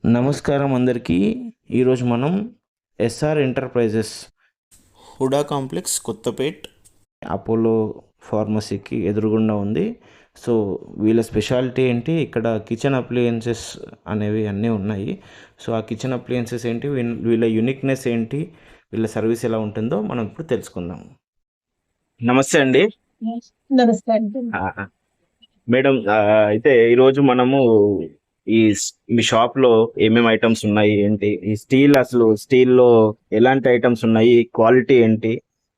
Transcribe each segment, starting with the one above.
నమస్కారం అందరికీ. ఈరోజు మనం SR enterprises Hooda complex Kothapet Apollo ఫార్మసీకి ఎదురుగుండా ఉంది. సో వీళ్ళ స్పెషాలిటీ ఏంటి, ఇక్కడ కిచెన్ అప్లయన్సెస్ అనేవి అన్నీ ఉన్నాయి. సో ఆ కిచెన్ అప్లయన్సెస్ ఏంటి, వీళ్ళ యూనిక్నెస్ ఏంటి, వీళ్ళ సర్వీస్ ఎలా ఉంటుందో మనం ఇప్పుడు తెలుసుకుందాం. నమస్తే అండి. నమస్తే అండి. మేడం, అయితే ఈరోజు మనము ఈ మీ షాప్ లో ఏమేమి ఐటమ్స్ ఉన్నాయి ఏంటి, ఈ అసలు స్టీల్లో ఎలాంటి ఐటమ్స్ ఉన్నాయి, క్వాలిటీ ఏంటి,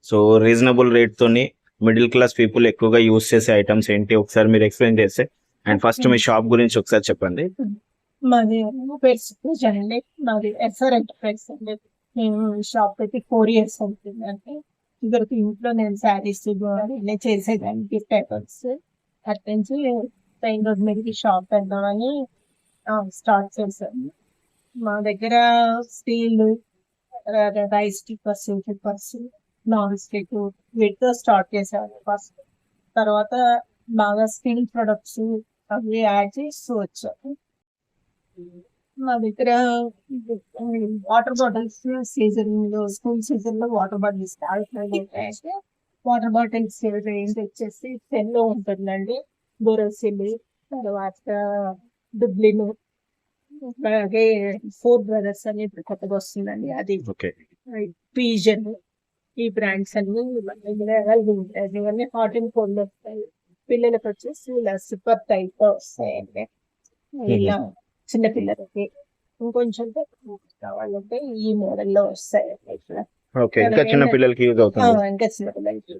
సో రీజనబుల్ రేట్ తోని మిడిల్ క్లాస్ పీపుల్ ఎక్కువగా యూస్ చేసే ఐటమ్స్ ఏంటి ఒకసారి మీరు ఎక్స్ప్లెయిన్ చేస్తే. అండ్ ఫస్ట్ మీ షాప్ గురించి ఒకసారి చెప్పండి. మాది పేరు సుప్రజ అండి. మాది ఎస్ఆర్ ఎంటర్ప్రైజ్ అండి. మేము షాప్ పెట్టి 4 years అవుతుందండి. ఇద్దరికి ఇంట్లో నేను శారీస్ అన్నీ చేసేదాన్ని, గిఫ్ట్ ఐటమ్స్. అటు నుంచి మెయిన్ రోడ్ మీదకి షాప్ పెడదామని స్టార్ట్ చేశాను. మా దగ్గర steel, rice cookers, non stick వీటితో స్టార్ట్ చేసాను ఫస్ట్. తర్వాత బాగా స్టీల్ ప్రొడక్ట్స్ అవి యాడ్ చేస్తూ వచ్చాను. మా దగ్గర వాటర్ బాటిల్స్ సీజన్ లో, స్కూల్ సీజన్ లో వాటర్ బాటిల్స్ ఉంటాయంటే వాటర్ బాటిల్స్ రేంజ్ వచ్చేసి 10 లో ఉంటుందండి. బొరోసిల్, తర్వాత డుబ్లిన్, అలాగే 4 బ్రదర్స్ అని ఇప్పుడు కొత్తగా వస్తుందండి, అది పీజన్. ఈ బ్రాండ్స్ అన్ని అవైలబుల్ ఉంటాయి. ఇవన్నీ హాట్ అండ్ కోల్డ్ వస్తాయి. పిల్లలకు వచ్చేసి ఇలా సూపర్ టైప్ వస్తాయండి. ఇలా చిన్న పిల్లలకి ఇంకొంచెం కావాలంటే ఈ మోడల్ లో వస్తాయి. ఇంకా చిన్న పిల్లలకి యూజ్ అవుతుంది. ఇంకా చిన్న పిల్లలకి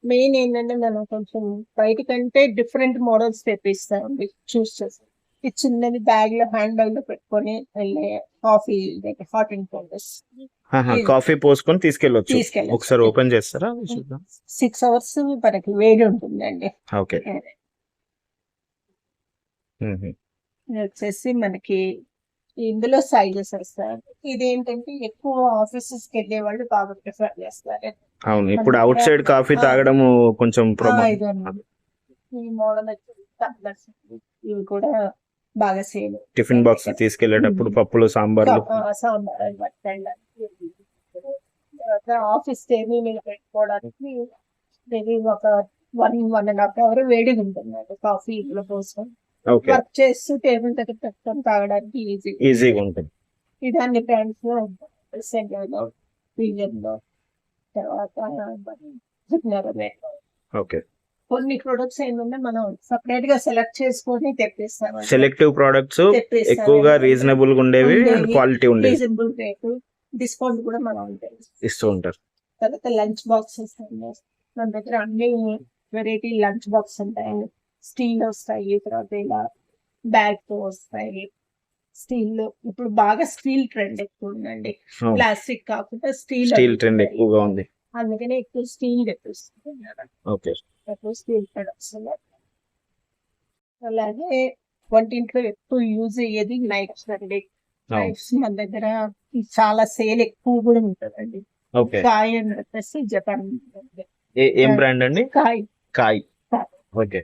మెయిన్ ఏంటంటే మనం కొంచెం బయట కంటే డిఫరెంట్ మోడల్స్ తెప్పిస్తామండి చూస్ చేసి. ఈ చిన్నది బ్యాగ్ లో, హ్యాండ్ బ్యాగ్ లో పెట్టుకొని వెళ్ళే coffee, hot and cold coffee పోసుకొని తీసుకెళ్ళొచ్చు. ఒకసారి ఓపెన్ చేస్తారా? 6 hours మనకి వేడి ఉంటుందండి. ఓకే. వచ్చేసి మనకి ఇందులో సైజెస్ వస్తాయి. ఇదేంటంటే ఎక్కువ ఆఫీసెస్ కి వెళ్ళే వాళ్ళు బాగా ప్రిఫర్ చేస్తారు. అవును, ఇప్పుడు అవుట్ సైడ్ కాఫీ తాగడం కొంచెం ఈ మోడల్ వచ్చేసి ఇవి కూడా బాగా సేల్. టిఫిన్ బాక్స్ తీసుకెళ్లేటప్పుడు పప్పులు, సాంబార్లు, ఆఫీస్ టేబుల్ మీద పెట్టుకోవడానికి ఇది ఒక 1.5 hour వేడిగా ఉంటుంది కాఫీ ఇందులో కోసం. వర్క్ చేస్తూ టేబుల్ దగ్గర పెట్టుకొని తాగడానికి ఈజీగా ఉంటుంది. ఇది అన్ని బ్రాండ్స్ లో ఓకే. కొన్ని ప్రొడక్ట్స్ ఏంటంటే మనం సెపరేట్ గా సెలెక్ట్ చేసుకొని తెప్పిస్తాం. సెలెక్టివ్ ప్రొడక్ట్స్ ఎక్కువగా రీజనబుల్ గా ఉండేవి, క్వాలిటీ ఉండేవి, రీజనబుల్ రేట్, డిస్కౌంట్ కూడా మనం ఇస్తూ ఉంటారు. తర్వాత లంచ్ బాక్సెస్ మన దగ్గర అన్ని వెరైటీ లంచ్ బాక్స్ ఉంటాయి. స్టీల్ వస్తాయి, తర్వాత ఇలా బ్యాగ్ తో వస్తాయి. స్టీల్ ఇప్పుడు బాగా స్టీల్ ట్రెండ్ ఎక్కువ ఉందండి. ప్లాస్టిక్ కాకుండా స్టీల్ ట్రెండ్ ఎక్కువగా ఉంది. అందుకనే ఎక్కువ స్టీల్ తెప్పిస్తుంది. Steel products. అలాగే వంటింట్లో ఎక్కువ యూజ్ అయ్యేది నైఫ్స్ అండి. నైఫ్స్ మన దగ్గర చాలా సేల్ ఎక్కువ కూడా ఉంటుందండి. కాయ్ అని చెప్పేసి జపాన్. ఏం బ్రాండ్ అండి? కాయ్. ఓకే.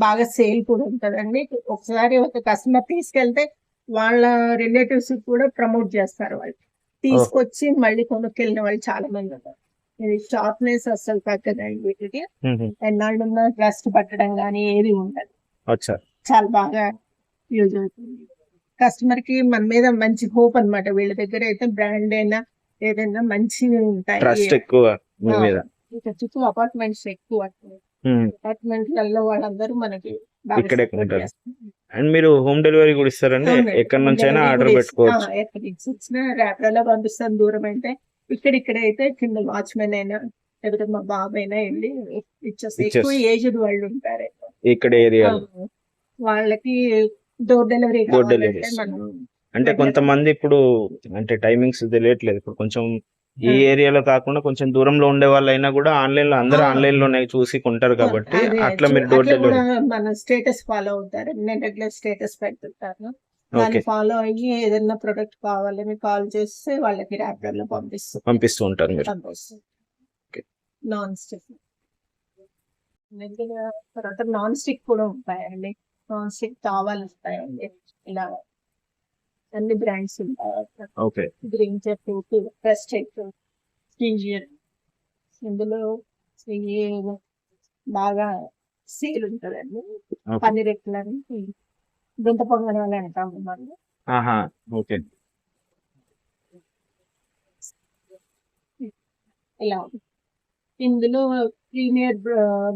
బాగా సేల్ కూడా ఉంటదండి. ఒకసారి ఒక కస్టమర్ తీసుకెళ్తే వాళ్ళ రిలేటివ్స్ కూడా ప్రమోట్ చేస్తారు. వాళ్ళు తీసుకొచ్చి మళ్ళీ కొనుక్కెళ్ళిన వాళ్ళు చాలా మంది ఉన్నారు. ఇది షార్ప్నెస్ అసలు తగ్గదండి వీటికి. ఎన్నాళ్ళున్నా రస్ట్ పట్టడం కానీ ఏది ఉండదు. చాలా బాగా యూజ్ అవుతుంది. కస్టమర్ కి మన మీద మంచి హోప్ అనమాట. వీళ్ళ దగ్గర అయితే బ్రాండ్ అయినా ఏదైనా మంచిగా ఉంటాయి. చుట్టూ అపార్ట్మెంట్స్ ఎక్కువ, అపార్ట్మెంట్లలో వాళ్ళందరూ మనకి ఇక్కడే ఉంటారు. అండ్ మీరు హోమ్ డెలివరీ కూడా ఇస్తారండి? ఎక్కడి నుంచి అయినా ఆర్డర్ పెట్టుకోవచ్చు. ఎక్కడి నుంచి వచ్చినా ర్యాపిడోలో పంపిస్తాను. దూరం అయితే ఇక్కడ అయితే కింద వాచ్మెన్ అయినా లేకపోతే మా బాబు అయినా వెళ్ళి ఇచ్చేస్తారు. ఎక్కువ ఏజ్డ్ వాళ్ళు ఉంటారు ఇక్కడ ఏరియా, వాళ్ళకి డోర్ డెలివరీ. అంటే కొంతమంది ఇప్పుడు అంటే టైమింగ్స్ తెలియట్లేదు. ఇప్పుడు కొంచెం ఈ ఏరియాలో కాకుండా కొంచెం దూరంలో ఉండే వాళ్ళైనా కూడా ఆన్లైన్ లో, అందరూ ఆన్లైన్ లోనే చూసి కొంటారు కాబట్టి అట్లా మీరు డోర్ డెలివరీ మన స్టేటస్ ఫాలో అవుతారు. నేను రెగ్యులర్ స్టేటస్ పెడుతుంటాను. దాన్ని ఫాలో అయ్యి ఏదైనా ప్రొడక్ట్ కావాలని కాల్ చేస్తే వాళ్ళకి ర్యాపిడోలో పంపిస్తూ ఉంటారు మీరు. నాన్ స్టిక్ తర్వాత నాన్ స్టిక్ కూడా ఉంటాయండి. నాన్ స్టిక్ తావాలు వస్తాయండి. ఇలా అన్ని బ్రాండ్స్ ఉంటాయి. Okay. Green chef, fresh chef, స్టీజియర్. ఇందులో ఈ బాగా సేల్ ఉంటుందండి. ఓకే. పన్నీర్ ఎట్లని గుంత పొంగని అని అంటాము మనం. ఆహా! ఓకే. ఇలా ఇందులో ప్రీమియర్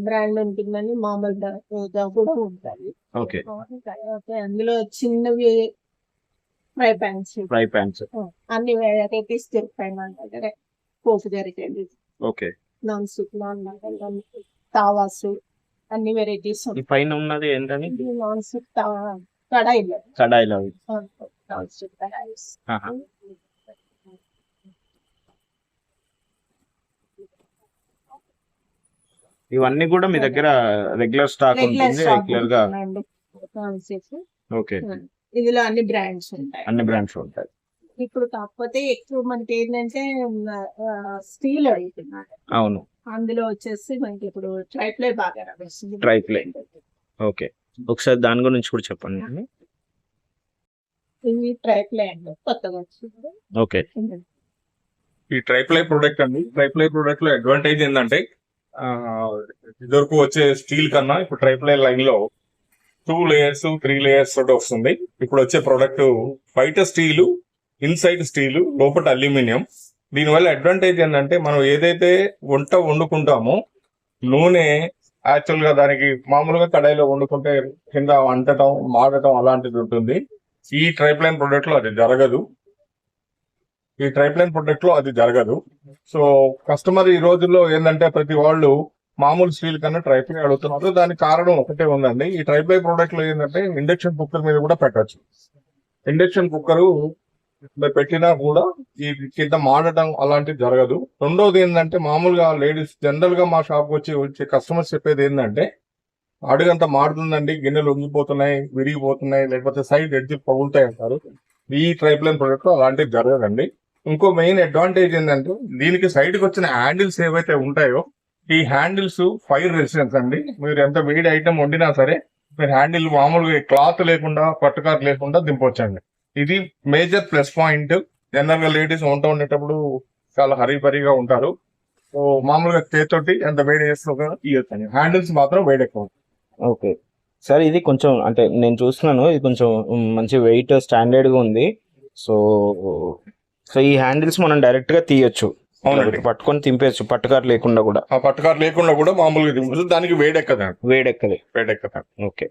బ్రాండ్ ఉంటుందని మామూలు కూడా ఉంటుంది. ఓకే. తర్వాత అందులో చిన్నవి ఫ్రై ప్యాన్స్ అన్ని వెరైటీస్ దొరుకుతాయి మన దగ్గర. పోపు జరిగేది, ఓకే. నాన్ స్టిక్, తావాసు, అన్ని వెరైటీస్ ఈ పైన ఉన్నది ఏంటని? Non stick కడాయిలు. కడాయిలు అవి. Non stick kadhais. ఆహా! ఇవన్నీ కూడా మీ దగ్గర రెగ్యులర్ స్టాక్ ఉంటుంది రెగ్యులర్ గా? Non stick. ఓకే. ఇందులో అన్ని బ్రాండ్స్ ఉంటాయి. అన్ని బ్రాండ్స్ ఉంటాయి. ఇప్పుడు కాకపోతే ఎక్కువ మనకి ఏంటంటే స్టీల్ అడుగుతున్నారు. అవును. అందులో వచ్చేసి మనకి ఇప్పుడు ట్రైప్లై బాగా నడుస్తుంది. ట్రైప్లై. ఓకే. ఒకసారి దాని గురించి కూడా చెప్పండి. ఇది ట్రైప్లై అండి, కొత్తగా వచ్చింది. ఓకే. ఈ ట్రైప్లై ప్రోడక్ట్ అండి. ట్రైప్లై ప్రోడక్ట్ లో అడ్వాంటేజ్ ఏంటంటే ఇదివరకు వచ్చే స్టీల్ కన్నా ఇప్పుడు ట్రైప్లై లైన్ లో 2 లేయర్స్ 3 లేయర్స్ తోటి వస్తుంది. ఇప్పుడు వచ్చే ప్రోడక్ట్ బయట స్టీలు, ఇన్సైడ్ స్టీలు, లోపల అల్యూమినియం. దీనివల్ల అడ్వాంటేజ్ ఏంటంటే మనం ఏదైతే వంట వండుకుంటామో నూనె యాక్చువల్ గా దానికి మామూలుగా కడాయిలో వండుకుంటే కింద అంటటం మాడటం అలాంటిది ఉంటుంది. ఈ ట్రైప్లైన్ ప్రొడక్ట్ లో అది జరగదు. సో కస్టమర్ ఈ రోజుల్లో ఏంటంటే ప్రతి వాళ్ళు మామూలు స్టీల్ కన్నా ట్రైప్లై అడుగుతున్నారు. దానికి కారణం ఒకటే ఉందండి. ఈ ట్రైప్లై ప్రోడక్ట్ లో ఏంటంటే ఇండక్షన్ కుక్కర్ మీద కూడా పెట్టచ్చు. ఇండక్షన్ కుక్కర్ పెట్టినా కూడా ఈ కింద మాడటం అలాంటివి జరగదు. రెండోది ఏంటంటే మామూలుగా లేడీస్ జనరల్ గా మా షాప్ వచ్చే కస్టమర్స్ చెప్పేది ఏంటంటే అడుగంతా మాడుతుందండి, గిన్నెలు ఉంగిపోతున్నాయి, విరిగిపోతున్నాయి, లేకపోతే సైడ్ ఎడ్జ్ పగులుతాయి అంటారు. ఈ ట్రైప్లైన్ ప్రొడక్ట్ లో అలాంటివి జరగదండి. ఇంకో మెయిన్ అడ్వాంటేజ్ ఏంటంటే దీనికి సైడ్ కి వచ్చిన హ్యాండిల్స్ ఏవైతే ఉంటాయో ఈ హ్యాండిల్స్ ఫైర్ రెసిస్టెన్స్ అండి. మీరు ఎంత వేడి ఐటమ్ వండినా సరే మీరు హ్యాండిల్ మామూలుగా క్లాత్ లేకుండా పట్టుకారు లేకుండా దింపొచ్చండి. ఇది మేజర్ ప్లస్ పాయింట్. జనరల్ గా లేడీస్ వంట వండేటప్పుడు చాలా హరీబరీగా ఉంటారు. సో మామూలుగా చేతితోటి ఎంత వేడి చేస్తున్నా తీయొచ్చండి. హ్యాండిల్స్ మాత్రం వేడి ఎక్కువ. ఓకే సార్, ఇది కొంచెం అంటే నేను చూస్తున్నాను, ఇది కొంచెం మంచి వెయిట్ స్టాండర్డ్ గా ఉంది. సో ఈ హ్యాండిల్స్ మనం డైరెక్ట్ గా తీయొచ్చు, అవునండి. పట్టుకొని తింపేయచ్చు, పట్టుకారు లేకుండా కూడా. ఆ పట్టుకారు లేకుండా కూడా మామూలుగా దింపచ్చు. దానికి వేడెక్కదండి. వేడెక్కది. ఓకే.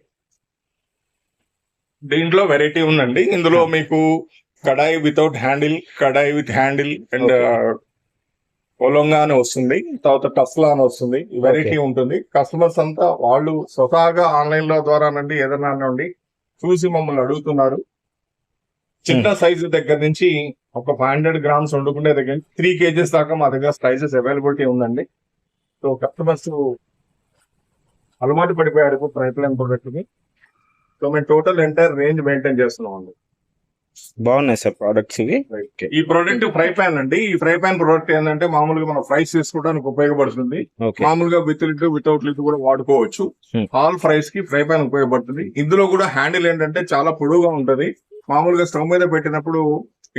దీంట్లో వెరైటీ ఉందండి. ఇందులో మీకు kadai without handle, kadai with handle and ఒలంగా అని వస్తుంది, తర్వాత టస్లా అని వస్తుంది. వెరైటీ ఉంటుంది. కస్టమర్స్ అంతా వాళ్ళు స్వతహాగా ఆన్లైన్ లో ద్వారా నుండి ఏదైనా నుండి చూసి మమ్మల్ని అడుగుతున్నారు. చిన్న సైజు దగ్గర నుంచి ఒక 500 గ్రామ్స్ వండుకునే దగ్గర 3 kgs దాకా మా దగ్గర సైజెస్ అవైలబిలిటీ ఉందండి. సో కస్టమర్స్ అలవాటు పడిపోయారు ట్రైప్లైన్ ప్రొడక్ట్ కి. సో మేము టోటల్ ఎంటైర్ రేంజ్ మెయింటైన్ చేస్తున్నాం అండి. బాగున్నాయి సార్ ప్రోడక్ట్స్ ఇవి. ఈ ప్రోడక్ట్ ఫ్రై పాన్ అండి. ఈ ఫ్రై పాన్ ప్రోడక్ట్ ఏంటంటే మామూలుగా మనం ఫ్రైస్ చేసుకోవడానికి ఉపయోగపడుతుంది. మామూలుగా విత్ లిడ్ వితౌట్ లిడ్ కూడా వాడుకోవచ్చు. ఆల్ ఫ్రైస్ కి ఫ్రై పాన్ ఉపయోగపడుతుంది. ఇందులో కూడా హ్యాండిల్ ఏంటంటే చాలా పొడవుగా ఉంటది. మామూలుగా స్టవ్ మీద పెట్టినప్పుడు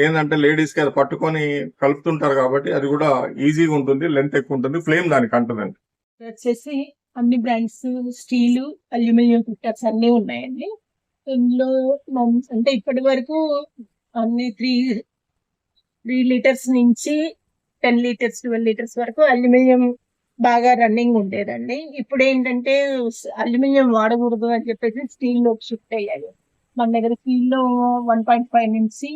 ఏంటంటే లేడీస్ కి అది పట్టుకొని కలుపుతుంటారు కాబట్టి అది కూడా ఈజీగా ఉంటుంది, లెంత్ ఎక్కువ ఉంటుంది, ఫ్లేమ్ దానికి అంటుందండి. వచ్చేసి అన్ని బ్రాండ్స్ స్టీల్, అల్యూమినియం కుక్కర్స్ అన్ని ఉన్నాయండి. ఇందులో అంటే ఇప్పటి వరకు అన్ని 3 లీటర్స్ నుంచి 10 లీటర్స్ 12 లీటర్స్ వరకు అల్యూమినియం బాగా రన్నింగ్ ఉండేదండి. ఇప్పుడు ఏంటంటే అల్యూమినియం వాడకూడదు అని చెప్పేసి స్టీల్ లోకి షిఫ్ట్ అయ్యాయి. మన దగ్గర స్టీల్ లో 1.5 నుంచి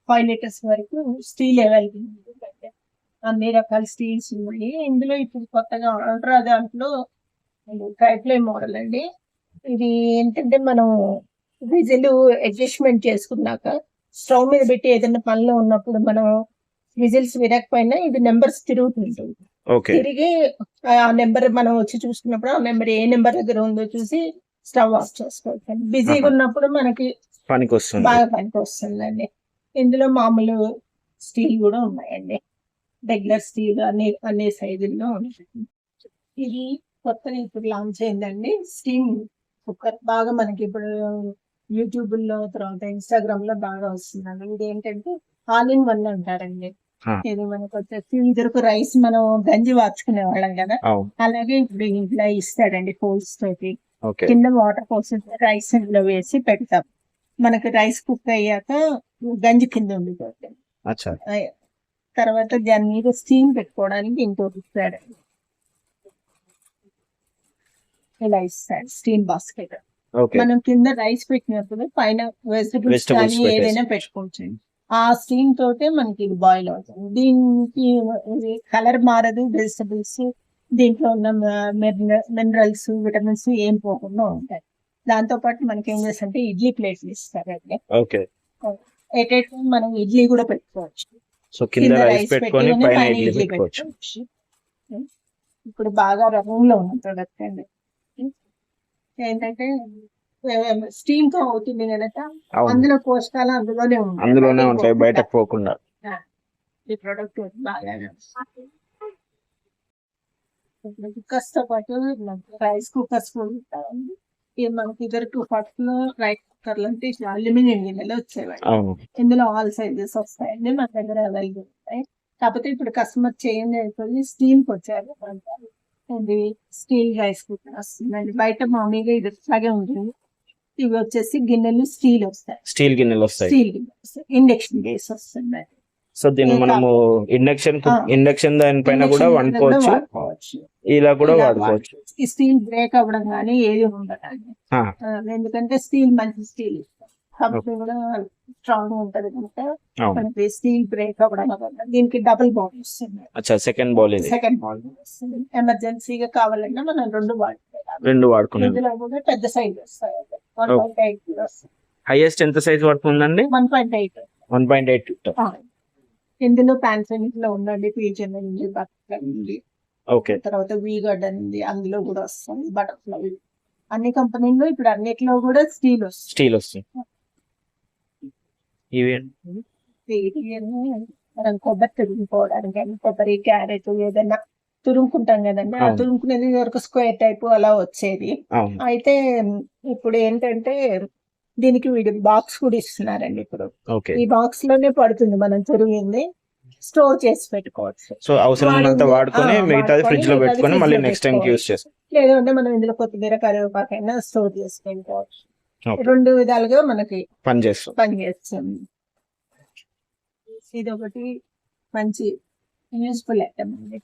5 లీటర్స్ వరకు స్టీల్ అవైలబుల్ ఉంది. అన్ని రకాల స్టీల్స్ ఉన్నాయి. ఇందులో ఇప్పుడు కొత్తగా అల్ట్రా దాంట్లో ట్రైప్లై మోడల్ అండి. ఇది ఏంటంటే మనం విజిల్ అడ్జస్ట్మెంట్ చేసుకున్నాక స్టవ్ మీద పెట్టి ఏదైనా పనిలో ఉన్నప్పుడు మనం విజిల్స్ వినకపోయినా ఇది నెంబర్స్ తిరుగుతుంటుంది. తిరిగి ఆ నెంబర్ మనం వచ్చి చూసుకున్నప్పుడు ఆ నెంబర్ ఏ నెంబర్ దగ్గర ఉందో చూసి స్టవ్ ఆఫ్ చేసుకోవచ్చు. బిజీగా ఉన్నప్పుడు మనకి బాగా పనికి వస్తుందండి. ఇందులో మామూలు స్టీల్ కూడా ఉన్నాయండి, రెగ్యులర్ స్టీల్ అన్ని సైజుల్లో ఉన్నాయి. ఇది కొత్తగా ఇప్పుడు లాంచ్ అయిందండి స్టీమ్ కుక్కర్. బాగా మనకి ఇప్పుడు యూట్యూబ్ లో తర్వాత ఇన్స్టాగ్రామ్ లో బాగా వస్తుందండి. ఇది ఏంటంటే ఆల్ ఇన్ వన్ అంటారండి. ఆ. ఇది మనకు వచ్చేసి ఇదివరకు రైస్ మనం గంజి వార్చుకునే వాళ్ళం కదా, అవును. అలాగే ఇప్పుడు ఇట్లా ఇస్తాడండి హోల్స్ తోటి. ఓకే. కింద వాటర్ పోసి రైస్ ఇందులో వేసి పెడతాం. మనకి రైస్ కుక్ అయ్యాక గంజి కింద ఉండిపోతుంది. అచ్చా. తర్వాత దాని మీద స్టీమ్ పెట్టుకోవడానికి ఇంకోటి ఇస్తాడండి. ఇలా ఇస్తాడు స్టీమ్ బాస్కెట్. ఓకే. మనం కింద రైస్ పెట్టినప్పుడు పైన వెజిటబుల్స్ Vegetables కానీ ఏదైనా పెట్టేసుకోవచ్చు. పెట్టుకోవచ్చు. ఆ స్టీమ్ తోటే మనకి ఇది బాయిల్ అవుతుంది. దీనికి కలర్ మారదు, వెజిటబుల్స్ దీంట్లో ఉన్న మినరల్స్ విటమిన్స్ ఏం పోకుండా ఉంటాయి. దాంతో పాటు మనకి ఏం చేస్తారంటే ఇడ్లీ ప్లేట్లు ఇస్తారండి. ఓకే. ఎట్ ఏ టైం మనం ఇడ్లీ కూడా పెట్టుకోవచ్చు. సో కింద రైస్ పెట్టుకొని పెట్టి పైన ఇడ్లీ పెట్టుకోవచ్చు. ఇప్పుడు బాగా రన్నింగ్ లో ఉన్న ప్రొడక్ట్ అండి. ఏంటంటే స్టీమ్ తో అవుతుంది కనుక అవును. అందులో పోషకాలు అందులోనే ఉంటాయి. అందులోనే ఉంటాయి, బయటకు పోకుండా. ఈ ప్రొడక్ట్ బాగా కుక్కర్స్ తో పాటు రైస్ కుక్కర్స్ కూడా ఉంటాయండి. ఇది మనకి ఇద్దరు 240 లో రైస్ కుక్కర్లు అంటే అల్యూమినియం గిన్నెలు వచ్చేవాడి. అవును. ఇందులో ఆల్ సైజెస్ వస్తాయండి, మన దగ్గర అవైలబుల్ ఉంటాయి. కాకపోతే ఇప్పుడు కస్టమర్ చేంజ్ అయిపోయి స్టీమ్ కి వచ్చారు. ఇది స్టీల్ రైస్ కుక్కర్ వస్తుందండి. బయట మామూలుగా ఇది ఇట్లాగే ఉంటుంది. ఇవి వచ్చేసి గిన్నెలు స్టీల్ వస్తాయి. స్టీల్ గిన్నెలు వస్తాయి. స్టీల్ గిన్నెలు వస్తాయి. ఇండక్షన్ బేస్ వస్తుంది. సో దీన్ని మనము ఇండక్షన్ దానిపైన కూడా వండుకోవచ్చు, వాడుకోవచ్చు. ఇలా కూడా ఇలా వాడుకోవచ్చు. ఈ స్టీల్ బ్రేక్ అవ్వడం కానీ ఏది ఉండదండి. ఆ, ఎందుకంటే స్టీల్ మంచి స్టీల్ కాబట్టి కూడా స్ట్రాంగ్ ఉంటది కనుక అవును. మనకి స్టీల్ బ్రేక్ అవ్వడం వల్ల దీనికి డబుల్ బౌల్ వస్తుంది. అచ్చా, సెకండ్ బౌల్ ఇది. సెకండ్ బౌల్ వస్తుంది. ఎమర్జెన్సీగా కావాలంటే మనం రెండు వాడుకోవాలి. రెండు వాడుకునేది. ఇందులో కూడా పెద్ద సైజ్ వస్తాయి. 1.8 వస్తుంది. హైయెస్ట్ ఎంత సైజ్ పడుతుందండి? 1.8. 1.8. ఇందులో పాన్సోనిక్ లో ఉండండి, పీజన్ ఉంది, బటర్ఫ్లై ఉంది, ఓకే. తర్వాత వీ గార్డెన్ ఉంది, అందులో కూడా వస్తుంది బటర్ఫ్లై. అన్ని కంపెనీల్లో ఇప్పుడు అన్నిట్లో కూడా స్టీల్ వస్తుంది. స్టీల్ వస్తుంది. ఇవి మనం కొబ్బరి తురుముకోవడానికి కానీ కొబ్బరి క్యారెట్ ఏదైనా తురుముకుంటాం కదండి, ఆ అవును. తురుముకునేది వరకు స్క్వేర్ టైప్ అలా వచ్చేది. అవును. అయితే ఇప్పుడు ఏంటంటే దీనికి వీడి బాక్స్ కూడా ఇస్తున్నారండి. ఇప్పుడు ఓకే. ఈ బాక్స్ లోనే పడుతుంది మనం తురిగింది, స్టోర్ చేసి పెట్టుకోవచ్చు. సో అవసరం ఉన్నంత వాడుకొని మిగతాది వాడుకొని ఫ్రిడ్జ్ లో మిగతాది పెట్టుకొని fridge మళ్ళీ లో నెక్స్ట్ టైం యూస్ పెట్టుకోవచ్చు. చేస్తాం. లేదంటే మనం ఇందులో కొత్తిమీర కరివేపాకు అయినా స్టోర్ చేసి పెట్టుకోవచ్చు. Okay. రెండు విధాలుగా మనకి పని చేస్తాం. పనిచేస్తుంది. ఇది ఒకటి మంచి యూస్ఫుల్ ఐటమ్ అండి.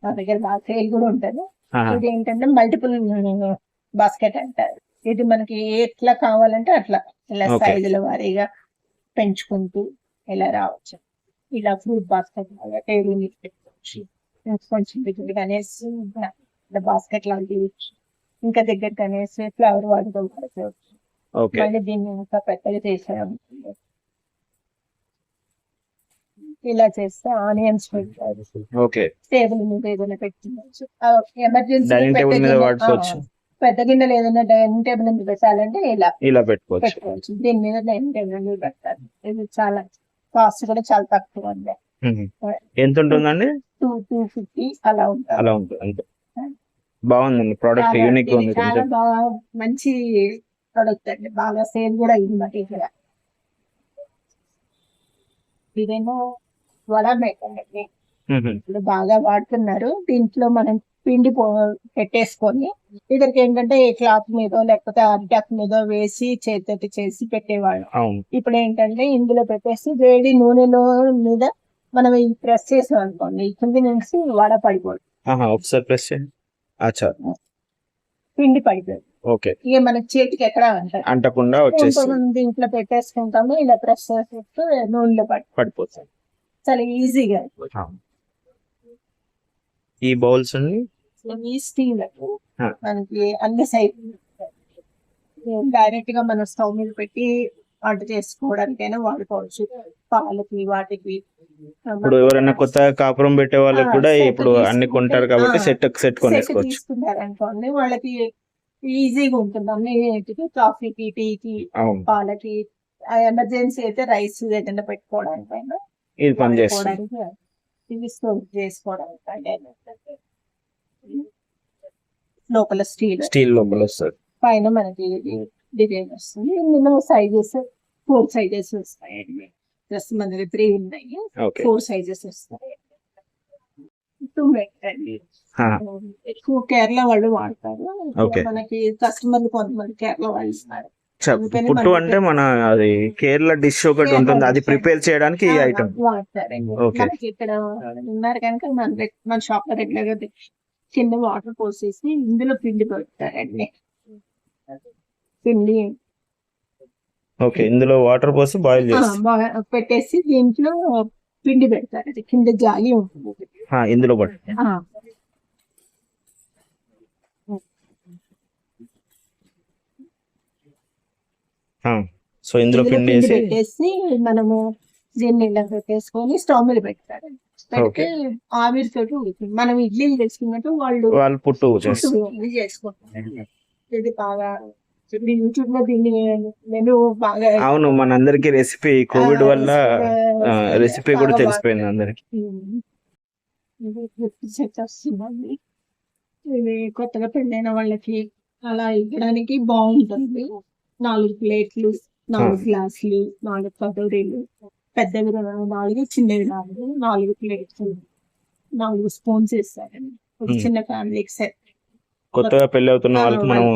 నా దగ్గర బాగా సేల్ కూడా ఉంటుంది. ఆహా. ఇది ఏంటంటే మల్టిపుల్ బాస్కెట్ అంటారు. ఇది మనకి ఎట్లా కావాలంటే అట్లా ఇలా Okay. సైజుల వారీగా పెంచుకుంటూ ఇలా రావచ్చు. ఇలా ఫ్రూట్ బాస్కెట్ లాగా టేబుల్ మీద పెట్టుకోవచ్చు. కొంచెం దగ్గర అనేసి ఇలా బాస్కెట్ లాంటివి ఇంకా దగ్గర అనేసి ఫ్లవర్ వాటితో పడుకోవచ్చు. ఓకే. మళ్ళీ దీన్ని ఇంకా పెద్దగా చేసాము. ఇలా చేస్తే ఆనియన్స్ ఓకే. టేబుల్ మీద ఏదైనా పెట్టుకోవచ్చు. ఎమర్జెన్సీ డైనింగ్ టేబుల్ మీద వాడుకోవచ్చు. పెద్ద గిన్నెలు ఏదైనా డైనింగ్ టేబుల్ మీద పెట్టాలంటే ఇలా పెట్టుకోవచ్చు. పెట్టుకోవచ్చు. దీని మీద డైనింగ్ టేబుల్ మీద పెట్టాలి. ఇది చాలా కాస్ట్ కూడా చాలా తక్కువ అండి. ఎంత ఉంటుందండి? 250 అలా ఉంటుంది. అలా ఉంటుంది అంతే. బాగుందండి ప్రోడక్ట్, చాలా- యూనిక్ గా ఇది ఉంది చాలా కొంచెం. బాగా మంచి ప్రొడక్ట్ అండి. బాగా సేల్ కూడా అయింది మటీరియల్. ఇదేమో వడ పెట్టండి. ఇప్పుడు బాగా వాడుతున్నారు. దీంట్లో మనం పిండి పెట్టేసుకొని ఇద్దరికి ఏంటంటే క్లాత్ మీద లేకపోతే అరిటాక్ మీద వేసి చేతితోటి చేసి పెట్టేవాళ్ళు. అవును. ఇప్పుడు ఏంటంటే ఇందులో పెట్టేసి వేడి నూనెలో మీద మనం ఇది ప్రెస్ చేసాం అనుకోండి, కింది నుంచి వడ పడిపోదు, ఆహా, ఒకసారి ప్రెస్ చేయండి. అచ్చా, పిండి పడిపోదు. ఓకే. ఇక మనకి చేతికి ఎక్కడ అంటారు అంటకుండా వచ్చేసి దీంట్లో పెట్టేసుకుంటాము. ఇలా ప్రెస్ చేసేస్తే నూనెలో పడిపోతుంది. చాలా ఈజీగా. ఈ బౌల్స్ అన్ని ఈ స్టీల్ ఆ. మనకి అన్ని సైజ్ డైరెక్ట్ గా మనం స్టవ్ మీద పెట్టి వంట చేసుకోవడానికైనా వాడుకోవచ్చు. పాలకి వాటికి ఇప్పుడు ఎవరైనా కొత్తగా కాపురం పెట్టే వాళ్ళకి కూడా set ఇప్పుడు అన్ని కొంటారు కాబట్టి సెట్ సెట్ కొనేసుకోవచ్చు. తీసుకున్నారనుకోండి వాళ్ళకి ఈజీగా ఉంటుంది. అన్నిటికి కాఫీకి, టీకి, అవును, పాలకి, ఎమర్జెన్సీ అయితే రైస్ ఏదైనా పెట్టుకోవడానికైనా ఇది పని చేస్తుంది. వాడుకోవడానికి, ఇవి స్టోర్ చేసుకోవడానికి. లోపల స్టీల్ స్టీల్ లోపల వస్తుంది. పైన మనకి డిజైన్ వస్తుంది. ఇందులో సైజెస్ 4 సైజెస్ వస్తాయండి. డ్రెస్ మన దగ్గర 3 ఉన్నాయి, ఓకే 4 సైజెస్ వస్తాయి. 2 పెట్టండి. ఆ, ఎక్కువ కేరళ వాళ్ళు వాడతారు. ఓకే. మనకి కస్టమర్లు కొంతమంది కేరళ వాళ్ళు ఇస్తారు. అందుకని పుట్టు మనకి అంటే మన అది కేరళ డిష్ ఒకటి కేరళ ఉంటుంది, అది dish ప్రిపేర్ చేయడానికి ఈ ఐటమ్. వాడతారండి. ఓకే. మనకి ఇక్కడ ఉన్నారు కనుక మన షాప్ లో రెగ్యులర్ గా కింద వాటర్ పోసేసి ఇందులో పిండి పెడతారండి. పిండి ఓకే, ఇందులో వాటర్ పోసి బాయిల్ చేసి పెట్టేసి దీంట్లో పిండి పెడతారు. అది కింద జాలి ఉంటుంది. ఇందులో పట్టు. ఆ, సో ఇందులో పిండి వేసి పెట్టేసి మనము దీన్ని ఇలా పెట్టేసుకొని స్టవ్ మీద పెడతారు. పెడితే ఆవిరితోటి ఉడుకుతుంది. మనం ఇడ్లీలు చేసుకున్నట్టు వాళ్ళు వాళ్ళు పుట్టు చేస్తారు. ఇది చేసుకుంటారు. ఇది బాగా యూట్యూబ్ లో దీన్ని మెను బాగా అవును, మనందరికి రెసిపీ కోవిడ్ వల్ల రెసిపీ కూడా తెలిసిపోయింది అందరికి. సెట్ వస్తుందండి. ఇది కొత్తగా పెళ్ళైన వాళ్ళకి అలా ఇవ్వడానికి బాగుంటుంది. 4 ప్లేట్లు, 4 గ్లాసులు, 4 కటోరీలు, పెద్దవి 4, చిన్నవి 4 ప్లేట్స్, 4 స్పూన్స్ ఇస్తారండి. ఒక చిన్న ఫ్యామిలీకి సెట్. కొత్తగా పెళ్లి అవుతున్న వాళ్ళకి మనం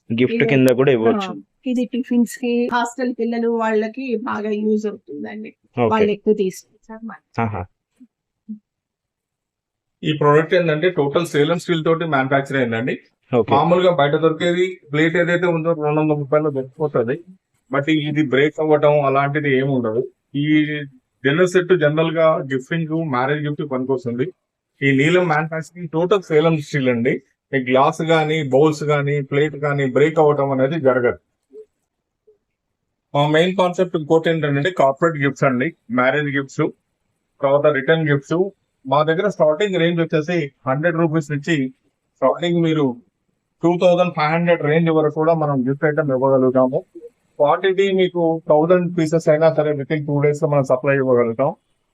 గిఫ్ట్ కింద కూడా ఇవ్వచ్చు. ఇది టిఫిన్స్ కి, హాస్టల్ పిల్లలు వాళ్ళకి బాగా యూజ్ అవుతుందండి. ఓకే. వాళ్ళు ఎక్కువ తీసుకుంటారు. ఆహా. ఈ ప్రోడక్ట్ ఏంటంటే టోటల్ సేలం స్టీల్ తోటి మ్యానుఫాక్చర్ అయిందండి. ఓకే. మామూలుగా బయట దొరికేది ప్లేట్ ఏదైతే ఉందో 200 రూపాయలు దొరికిపోతుంది. బట్ ఇది బ్రేక్ అవ్వటం అలాంటిది ఏమి ఉండదు. ఈ డిన్నర్ సెట్ జనరల్ గా గిఫ్టింగ్, మ్యారేజ్ గిఫ్ట్ పనికొస్తుంది. ఈ నీలం మ్యానుఫాక్చరింగ్ టోటల్ సేలం స్టీల్ అండి. ఈ గ్లాస్ గానీ, బౌల్స్ గానీ, ప్లేట్ గానీ బ్రేక్ అవ్వటం అనేది జరగదు. మా మెయిన్ కాన్సెప్ట్ ఇంకోటి ఏంటంటే కార్పొరేట్ గిఫ్ట్స్ అండి, మ్యారేజ్ గిఫ్ట్స్, తర్వాత రిటర్న్ గిఫ్ట్స్. మా దగ్గర స్టార్టింగ్ రేంజ్ వచ్చేసి 100 రూపీస్ నుంచి స్టార్టింగ్ మీరు 2500 రేంజ్ వరకు కూడా మనం గిఫ్ట్ ఐటమ్ ఇవ్వగలుగుతాము. క్వాంటిటీ మీకు 1000 పీసెస్ అయినా సరే విత్ ఇన్ 2 days లో మనం సప్లై ఇవ్వగలుగుతాం.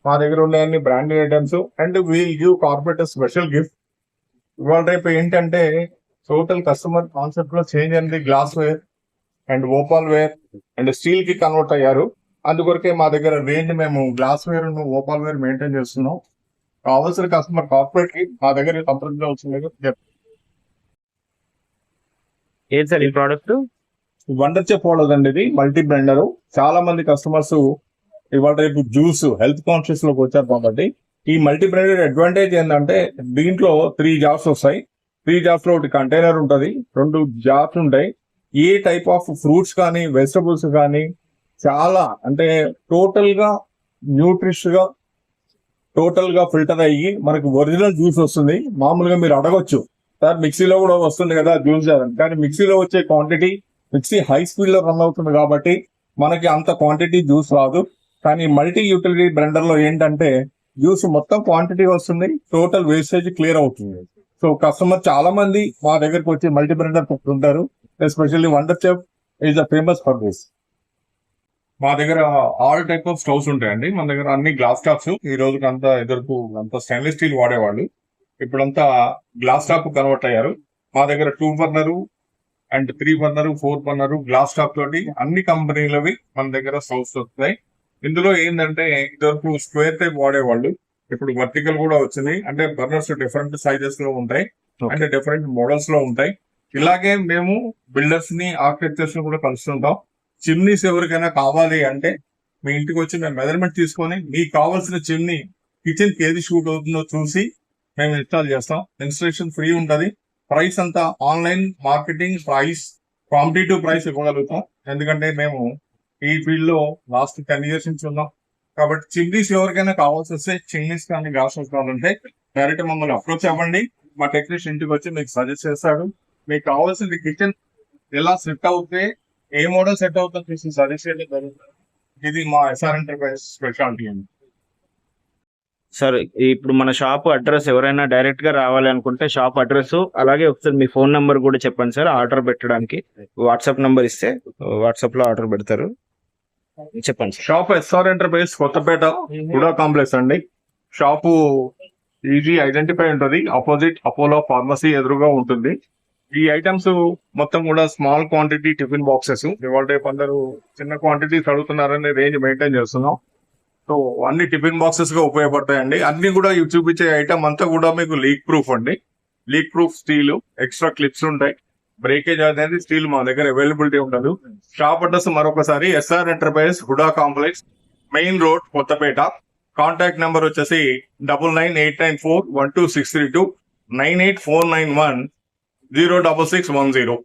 మా దగ్గర ఉండే అన్ని branded items and we'll give corporate special gift. ఇవాళ రేపు ఏంటంటే టోటల్ కస్టమర్ కాన్సెప్ట్ లో చేంజ్ అయింది. Glassware and opalware and steel కి కన్వర్ట్ అయ్యారు. అందుకొరకే మా దగ్గర రేంజ్ మేము glassware and opalware maintain చేస్తున్నాం. కావాల్సిన కస్టమర్ కార్పొరేట్ కి మా దగ్గర సంప్రదించవలసిందిగా ఏది సార్ ఈ ప్రోడక్ట్? వండర్ చెఫ్ వాడదండి, ఇది మల్టీ బ్లెండర్. చాలా మంది కస్టమర్స్ ఇవాళ రేపు జ్యూస్ హెల్త్ కాన్షియస్ లోకి వచ్చారు కాబట్టి ఈ మల్టీ బ్లెండర్ అడ్వాంటేజ్ ఏంటంటే దీంట్లో 3 జార్స్ వస్తాయి. 3 జార్స్ లో ఒకటి కంటైనర్ ఉంటది, 2 జార్స్ ఉంటాయి. ఏ టైప్ ఆఫ్ ఫ్రూట్స్ కానీ వెజిటబుల్స్ కానీ చాలా అంటే టోటల్ గా న్యూట్రిష్ గా టోటల్ గా ఫిల్టర్ అయ్యి మనకు ఒరిజినల్ జ్యూస్ వస్తుంది. మామూలుగా మీరు అడగొచ్చు సార్ మిక్సీలో కూడా వస్తుంది కదా జ్యూస్, కానీ మిక్సీలో వచ్చే క్వాంటిటీ, మిక్సీ హై స్పీడ్ లో రన్ అవుతుంది కాబట్టి మనకి అంత క్వాంటిటీ జ్యూస్ రాదు. కానీ మల్టీ యూటిలిటీ బ్లెండర్ లో ఏంటంటే జ్యూస్ మొత్తం క్వాంటిటీ వస్తుంది, టోటల్ వేస్టేజ్ క్లియర్ అవుతుంది. సో కస్టమర్ చాలా మంది మా దగ్గరకు వచ్చి మల్టీ బ్లెండర్ ఉంటారు. Especially wonder chef is the famous for this. మా దగ్గర ఆల్ టైప్ ఆఫ్ స్టవ్స్ ఉంటాయండి. మన దగ్గర అన్ని గ్లాస్ టాప్స్. ఈ రోజుకి అంతా ఎదురుకు అంతా స్టెయిన్లెస్ స్టీల్ వాడేవాళ్ళు, ఇప్పుడంతా గ్లాస్ టాప్ కన్వర్ట్ అయ్యారు. మా దగ్గర 2 burner and 3 burner, 4 burner glass top తోటి అన్ని కంపెనీలవి మన దగ్గర స్టవ్స్ వస్తాయి. ఇందులో ఏంటంటే ఇదివరకు స్క్వేర్ టైప్ వాడేవాళ్ళు, ఇప్పుడు వర్టికల్ కూడా వచ్చింది. అంటే బర్నర్స్ డిఫరెంట్ సైజెస్ లో ఉంటాయి అండ్ డిఫరెంట్ మోడల్స్ లో ఉంటాయి. ఇలాగే మేము బిల్డర్స్ ని, ఆర్కిటెక్చర్స్ ని కూడా కలుస్తుంటాం. చిమ్నీస్ ఎవరికైనా కావాలి అంటే మీ ఇంటికి వచ్చి మేము మెజర్మెంట్ తీసుకొని మీకు కావాల్సిన చిమ్నీ కిచెన్ కి ఏది షూట్ అవుతుందో చూసి మేము ఇన్స్టాల్ చేస్తాం. ఇన్స్టాలేషన్ ఫ్రీ ఉంటది. ప్రైస్ అంతా online marketing price, competitive price ఇవ్వగలుగుతాం. ఎందుకంటే మేము ఈ ఫీల్డ్ లో లాస్ట్ 10 years నుంచి ఉన్నాం కాబట్టి చిమ్నీస్ ఎవరికైనా కావాల్సి వస్తే, చిమ్నీస్ కానీ గ్యాస్ కావాలంటే డైరెక్ట్ మమ్మల్ని అప్రోచ్ అవ్వండి. మా టెక్నీషియన్ ఇంటికి వచ్చి మీకు సజెస్ట్ చేస్తాడు. మీకు కావాల్సింది కిచెన్ ఎలా సెట్ అవుతే, ఏ మోడల్ సెట్ అవుతుందో చూసి సజెస్ట్ చేయడం జరుగుతుంది. ఇది మా ఎస్ఆర్ ఎంటర్ప్రైజ్ స్పెషాలిటీ అండి. సార్ ఇప్పుడు మన షాప్ అడ్రస్ ఎవరైనా డైరెక్ట్ గా రావాలి అనుకుంటే షాప్ అడ్రస్, అలాగే ఒకసారి మీ ఫోన్ నంబర్ కూడా చెప్పండి సార్. ఆర్డర్ పెట్టడానికి వాట్సాప్ నంబర్ ఇస్తే వాట్సాప్ లో ఆర్డర్ పెడతారు. చెప్పండి sir. Shop SR enterprise Kothapet HUDA complex అండి. షాపు ఈజీ ఐడెంటిఫై ఉంటుంది. ఆపోజిట్ అపోలో ఫార్మసీ ఎదురుగా ఉంటుంది. ఈ ఐటమ్స్ మొత్తం కూడా స్మాల్ క్వాంటిటీ టిఫిన్ బాక్సెస్. ఇవాళ రేపు అందరూ చిన్న క్వాంటిటీస్ అడుగుతున్నారని రేంజ్ మెయింటైన్ చేస్తున్నాం. సో అన్ని టిఫిన్ బాక్సెస్ గా ఉపయోగపడతాయండి. అన్ని కూడా ఇవి చూపించే ఐటమ్ అంతా కూడా మీకు లీక్ ప్రూఫ్ అండి. Leak proof steel, extra clips ఉంటాయి. బ్రేకేజ్ అనేది స్టీల్ మా దగ్గర అవైలబిలిటీ ఉండదు. షాప్ అడ్రస్ మరొకసారి SR enterprises, Hooda complex, main road, Kothapet. Contact number వచ్చేసి 9989412632, 98491066610.